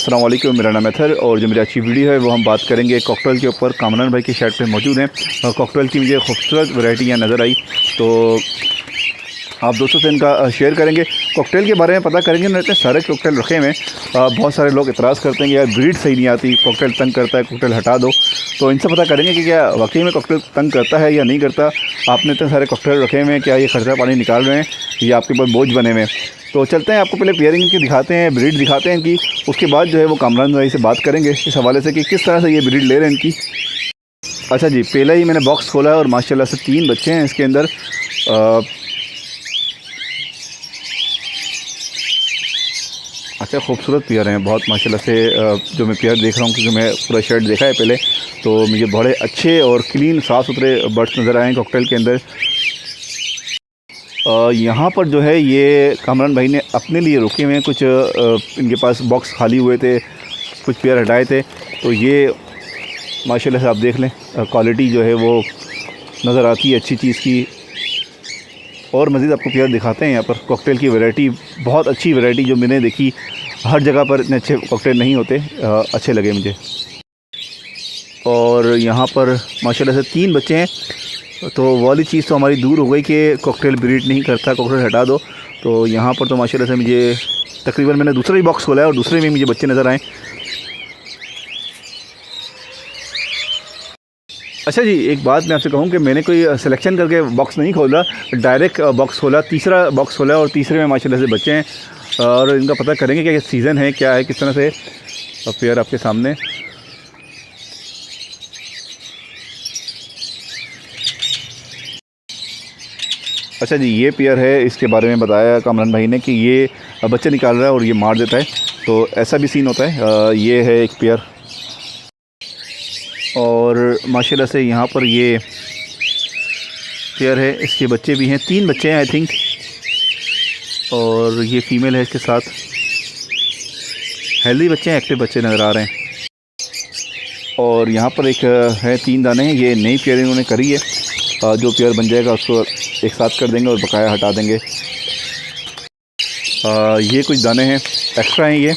अस्सलाम वालेकुम, मेरा नाम है थर और जो मेरी अच्छी वीडियो है वो हम बात करेंगे कॉकटेल के ऊपर। कामरान भाई की शर्ट पे मौजूद हैं कॉकटेल की मुझे खूबसूरत वैरायटी यहाँ नज़र आई, तो आप दोस्तों से इनका शेयर करेंगे, कॉकटेल के बारे में पता करेंगे। उन्होंने इतने सारे कॉकटेल रखे हुए हैं, बहुत सारे लोग इतराज़ करते हैं कि यार ब्रीड सही नहीं आती, कॉकटेल तंग करता है, कॉकटेल हटा दो। तो इनसे पता करेंगे कि क्या वाकई में कॉकटेल तंग करता है या नहीं करता। आपने इतने सारे कॉकटेल रखे हुए हैं, क्या ये खर्चा पानी निकाल रहे हैं या आपके ऊपर बोझ बने हुए हैं? तो चलते हैं, आपको पहले पेयरिंग इनकी दिखाते हैं, ब्रीड दिखाते हैं इनकी, उसके बाद जो है वो कामरान भाई से बात करेंगे इस हवाले से कि किस तरह से ये ब्रीड ले रहे हैं इनकी। अच्छा जी, पहले ही मैंने बॉक्स खोला है और माशाल्लाह से 3 बच्चे हैं इसके अंदर। अच्छा, खूबसूरत पेयर हैं बहुत माशाल्लाह से। जो मैं पेयर देख रहा हूँ, क्योंकि मैं पूरा शर्ट देखा है पहले, तो मुझे बड़े अच्छे और क्लीन साफ़ सुथरे बर्ड्स नज़र आए हैं कॉकटेल के अंदर। यहाँ पर जो है ये कामरान भाई ने अपने लिए रुके हुए हैं, कुछ इनके पास बॉक्स खाली हुए थे, कुछ पेयर हटाए थे, तो ये माशाल्लाह से आप देख लें क्वालिटी जो है वो नज़र आती है अच्छी चीज़ की। और मज़ीद आपको पेयर दिखाते हैं यहाँ पर कॉकटेल की वैरायटी, बहुत अच्छी वैरायटी जो मैंने देखी, हर जगह पर इतने अच्छे कॉकटेल नहीं होते, अच्छे लगे मुझे। और यहाँ पर माशाल्लाह से 3 बच्चे हैं, तो वो वाली चीज़ तो हमारी दूर हो गई कि कॉकटेल ब्रीड नहीं करता, कॉकटेल हटा दो। तो यहाँ पर तो माशाल्लाह से मुझे तकरीबन, मैंने दूसरा ही बॉक्स खोला है और दूसरे में मुझे बच्चे नज़र आए। अच्छा जी, एक बात मैं आपसे कहूँ कि मैंने कोई सिलेक्शन करके बॉक्स नहीं खोला, डायरेक्ट बॉक्स खोला, तीसरा बॉक्स खोला और तीसरे में माशाल्लाह से बच्चे हैं। और इनका पता करेंगे कि सीज़न है क्या है, किस तरह से। पेयर आपके सामने। अच्छा जी, ये पेयर है, इसके बारे में बताया कामरान भाई ने कि ये बच्चे निकाल रहा है और ये मार देता है, तो ऐसा भी सीन होता है। ये है एक पेयर, और माशाल्लाह से यहाँ पर ये पेयर है, इसके बच्चे भी हैं, 3 बच्चे हैं आई थिंक, और ये फीमेल है इसके साथ। हेल्दी बच्चे हैं, एक्टिव बच्चे नज़र आ रहे हैं। और यहाँ पर एक है, 3 दाने हैं, ये नई पेयर इन्होंने करी है। जो पेयर बन जाएगा उसको एक साथ कर देंगे और बकाया हटा देंगे। ये कुछ दाने हैं, एक्स्ट्रा हैं ये।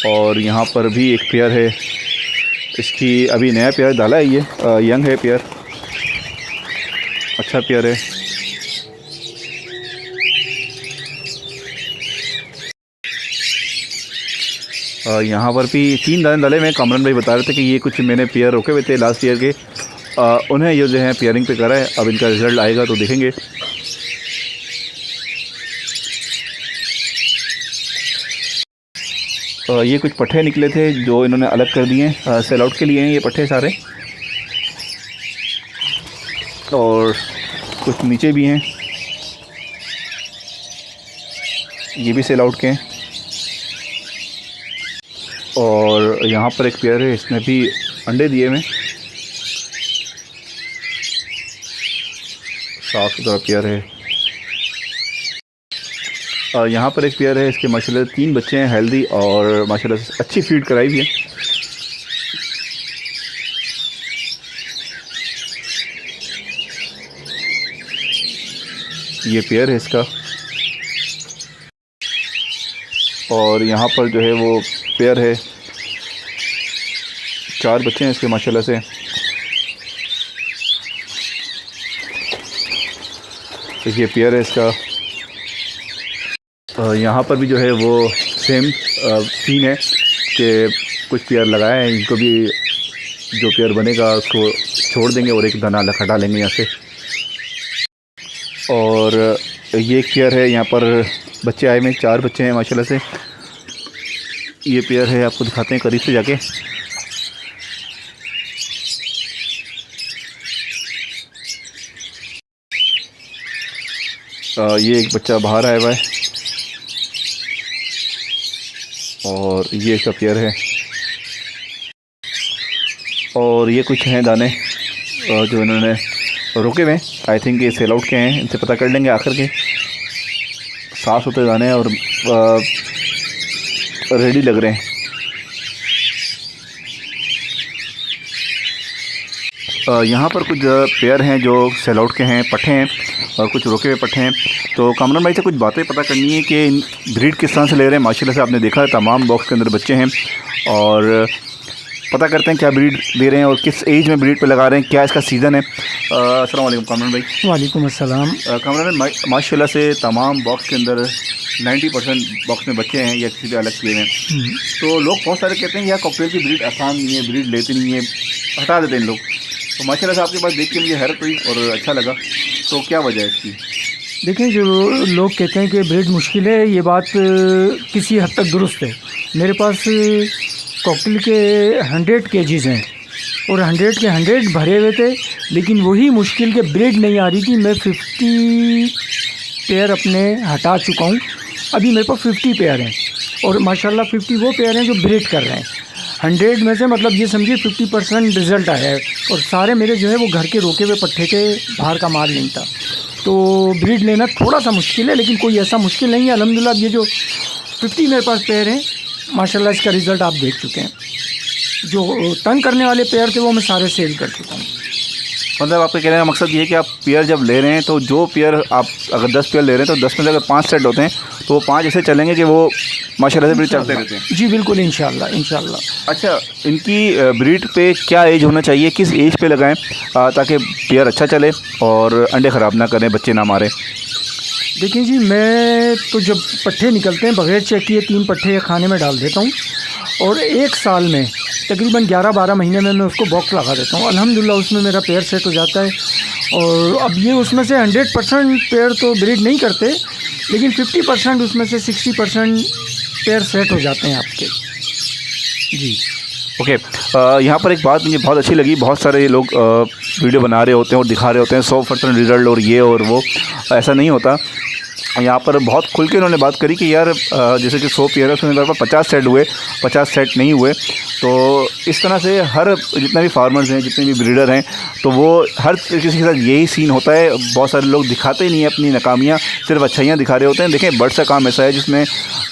और यहाँ पर भी एक पेयर है, इसकी अभी नया पेयर डाला है, ये यंग है पेयर, अच्छा पेयर है। यहाँ पर भी 3 दाने डाले में कामरान भाई बता रहे थे कि ये कुछ मैंने पेयर रोके हुए थे लास्ट ईयर के, उन्हें ये जो है पेयरिंग पे करा है। अब इनका रिज़ल्ट आएगा तो देखेंगे। ये कुछ पट्ठे निकले थे जो इन्होंने अलग कर दिए, सेल आउट के लिए हैं ये पट्ठे सारे, और कुछ नीचे भी हैं, ये भी सेल आउट के हैं। और यहाँ पर एक पेयर है, इसने भी अंडे दिए हुए, साफ़ सुथरा पेयर है। यहाँ पर एक पेयर है, इसके माशाल्लाह 3 बच्चे हैं हेल्दी, और माशाल्लाह से अच्छी फीड कराई हुई है। ये पेयर है इसका। और यहाँ पर जो है वो पेयर है, 4 बच्चे हैं इसके माशाल्लाह से। ये पेयर है इसका। यहाँ पर भी जो है वो सेम सीन है कि कुछ पेयर लगाए हैं, इनको भी जो पेयर बनेगा उसको छोड़ देंगे और एक दाना अलग हटा लेंगे यहाँ से। और ये एक पेयर है, यहाँ पर बच्चे आए हुए 4 बच्चे हैं माशाल्लाह से। ये पेयर है, आपको दिखाते हैं करीब से जाके। ये एक बच्चा बाहर आया हुआ है, और ये इसका पेयर है। और ये कुछ हैं दाने जो इन्होंने रोके हुए हैं, आई थिंक ये सेल आउट के हैं, इनसे पता कर लेंगे आखिर के। साफ़ सुथरे दाने हैं और रेडी लग रहे हैं। यहाँ पर कुछ पेयर हैं जो सेल आउट के हैं, पट्ठे हैं और कुछ रोके हुए पट्ठे हैं। तो कामरान भाई से कुछ बातें पता करनी है कि ब्रीड किस तरह से ले रहे हैं। माशाल्लाह से आपने देखा तमाम बॉक्स के अंदर बच्चे हैं और पता करते हैं क्या ब्रीड दे रहे हैं और किस एज में ब्रीड पे लगा रहे हैं, क्या इसका सीज़न है। अस्सलाम वालेकुम कामरान भाई। वालेकुम अस्सलाम। कामरान भाई माशाल्लाह से तमाम बॉक्स के अंदर 90% बॉक्स में बच्चे हैं या किसी से अलग किए हैं। तो लोग बहुत सारे कहते हैं यार कॉकटेल की ब्रीड आसान नहीं है, ब्रीड लेते नहीं है, हटा देते हैं लोग। तो माशाल्लाह से आपके पास देख के मुझे हैरत हुई और अच्छा लगा। तो क्या वजह है इसकी? देखें, जो लोग कहते हैं कि ब्रीड मुश्किल है, ये बात किसी हद तक दुरुस्त है। मेरे पास कॉकटेल के 100 केजीज़ हैं और 100 के 100 भरे हुए थे, लेकिन वही मुश्किल के ब्रीड नहीं आ रही थी। मैं 50 पेयर अपने हटा चुका हूँ, अभी मेरे पास 50 पेयर हैं और माशाल्लाह 50 वो पेयर हैं जो ब्रीड कर रहे हैं। 100 में से मतलब ये समझिए 50% रिज़ल्ट आया है और सारे मेरे जो है वो घर के रोके हुए पट्टे के, बाहर का माल नहीं था। तो ब्रीड लेना थोड़ा सा मुश्किल है, लेकिन कोई ऐसा मुश्किल नहीं है। अल्हम्दुलिल्लाह ये जो 50 मेरे पास पेयर हैं माशाल्लाह इसका रिज़ल्ट आप देख चुके हैं। जो तंग करने वाले पेयर थे वो मैं सारे सेल कर चुका हूँ। मतलब आपके कहने का मकसद ये है कि आप पेयर जब ले रहे हैं तो जो पेयर आप अगर 10 पेयर ले रहे हैं तो 10 में से अगर 5 सेट होते हैं तो वो 5 ऐसे चलेंगे कि वो माशाल्लाह से ब्रीड चलते रहते हैं। जी बिल्कुल, इंशाल्लाह। अच्छा, इनकी ब्रीड पे क्या एज होना चाहिए, किस एज पे लगाएं ताकि पेयर अच्छा चले और अंडे ख़राब ना करें, बच्चे ना मारें? देखिए जी, मैं तो जब पट्ठे निकलते हैं बग़ैर चेक किए 3 पट्ठे खाने में डाल देता हूँ और 1 साल में तकरीबन 11-12 महीने में मैं उसको बॉक्स लगा देता हूँ। अल्हम्दुलिल्लाह उसमें मेरा पेयर सेट हो जाता है। और अब ये उसमें से 100% पेयर तो ब्रीड नहीं करते, लेकिन 50% उसमें से 60% पेयर सेट हो जाते हैं आपके। जी ओके, यहाँ पर एक बात मुझे बहुत अच्छी लगी। बहुत सारे लोग वीडियो बना रहे होते हैं और दिखा रहे होते हैं 100% रिज़ल्ट और ये और वो, ऐसा नहीं होता। यहाँ पर बहुत खुल के उन्होंने बात करी कि यार जैसे कि 100 पेयर है उसमें मेरे पास 50 सेट हुए, 50 सेट नहीं हुए। तो इस तरह से हर जितने भी फार्मर्स हैं, जितने भी ब्रीडर हैं, तो वो हर किसी के साथ यही सीन होता है। बहुत सारे लोग दिखाते ही नहीं हैं अपनी नाकामियाँ, सिर्फ अच्छाइयाँ दिखा रहे होते हैं। देखें, बर्ड्स का काम ऐसा है जिसमें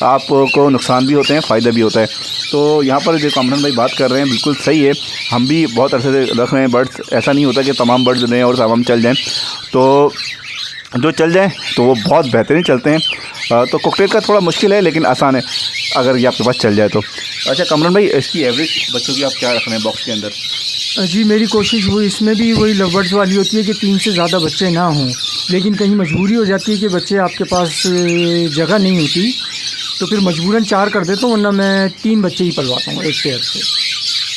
आपको नुकसान भी होते हैं, फ़ायदा भी होता है। तो यहाँ पर जो कामरान भाई बात कर रहे हैं बिल्कुल सही है। हम भी बहुत अरसे से रख रहे हैं बर्ड्स। ऐसा नहीं होता कि तमाम बर्ड्स लें और तमाम चल जाएँ, तो जो चल जाएँ तो वो बहुत बेहतरीन चलते हैं। तो कॉकटेल का थोड़ा मुश्किल है लेकिन आसान है अगर ये आपके पास चल जाए तो। अच्छा कामरान भाई, इसकी एवरेज बच्चों की आप क्या रख रहे हैं बॉक्स के अंदर? जी, मेरी कोशिश वो इसमें भी वही लवबर्ड्स वाली होती है कि 3 से ज़्यादा बच्चे ना हों, लेकिन कहीं मजबूरी हो जाती है कि बच्चे आपके पास जगह नहीं होती, तो फिर मजबूरन 4 कर देता हूँ, वरना मैं 3 बच्चे ही पलवाता हूँ एक पेयर से।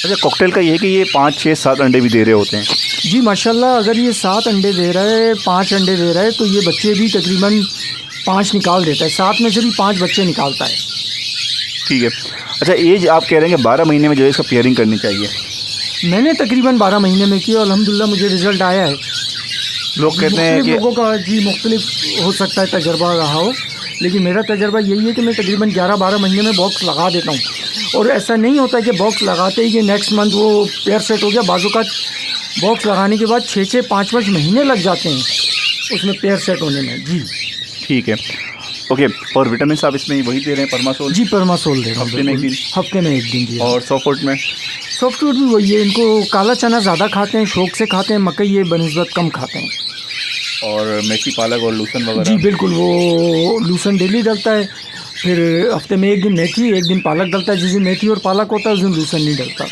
अच्छा, कॉकटेल का ये है कि ये 5, 6, 7 अंडे भी दे रहे होते हैं? जी माशाल्लाह, अगर ये 7 अंडे दे रहा है, 5 अंडे दे रहा है, तो ये बच्चे भी तकरीबन 5 निकाल देता है। 7 में से भी 5 बच्चे निकालता है। ठीक है। अच्छा, एज आप कह रहे हैं कि 12 महीने में जो है इसका पेयरिंग करनी चाहिए। मैंने तकरीबन 12 महीने में किया और अल्हम्दुलिल्लाह मुझे रिज़ल्ट आया है। लोग कहते हैं कि लोगों का जी मुख्तलिफ हो सकता है तजर्बा रहा हो, लेकिन मेरा तजर्बा यही है कि मैं तकरीबन 11-12 महीने में बॉक्स लगा देता हूँ। और ऐसा नहीं होता कि बॉक्स लगाते ही कि नेक्स्ट मंथ वो पेयर सेट हो गया। बाज़ औक़ात बॉक्स लगाने के बाद 6-6, 5-5 महीने लग जाते हैं उसमें पेयर सेट होने में। जी ठीक है, ओके। और विटामिन आप इसमें वही दे रहे हैं, परमासोल? जी परमासोल दे रहा हूँ हफ्ते में 1 दिन? हफ्ते में 1 दिन जी। और सॉफ्ट फूड में? सॉफ्ट फूड भी वही है। इनको काला चना ज़्यादा खाते हैं, शौक से खाते हैं। मकई ये बनिस्बत कम खाते हैं। और मेथी, पालक और लूसन वगैरह? जी बिल्कुल, वो लूसन डेली डलता है। फिर हफ्ते में 1 दिन मेथी, 1 दिन पालक डलता है। जिस दिन मेथी और पालक होता है उस दिन लूसन नहीं डलता।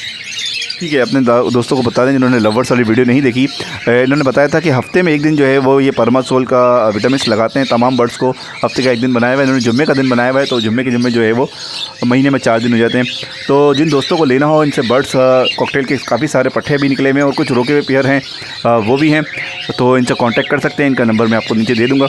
ठीक है, अपने दोस्तों को बता दें जिन्होंने लवर्स वाली वीडियो नहीं देखी, इन्होंने बताया था कि हफ्ते में 1 दिन जो है वो ये परमासोल का विटामिन लगाते हैं तमाम बर्ड्स को। हफ्ते का 1 दिन बनाया हुआ है इन्होंने, जुम्मे का दिन बनाया हुआ है, तो जुम्मे के जुम्मे जो है वो महीने में 4 दिन हो जाते हैं। तो जिन दोस्तों को लेना हो इनसे बर्ड्स, कॉकटेल के काफ़ी सारे पट्टे भी निकले हुए हैं और कुछ रोके हुए पेयर हैं वो भी हैं, तो इनसे कॉन्टैक्ट कर सकते हैं। इनका नंबर मैं आपको नीचे दे दूँगा।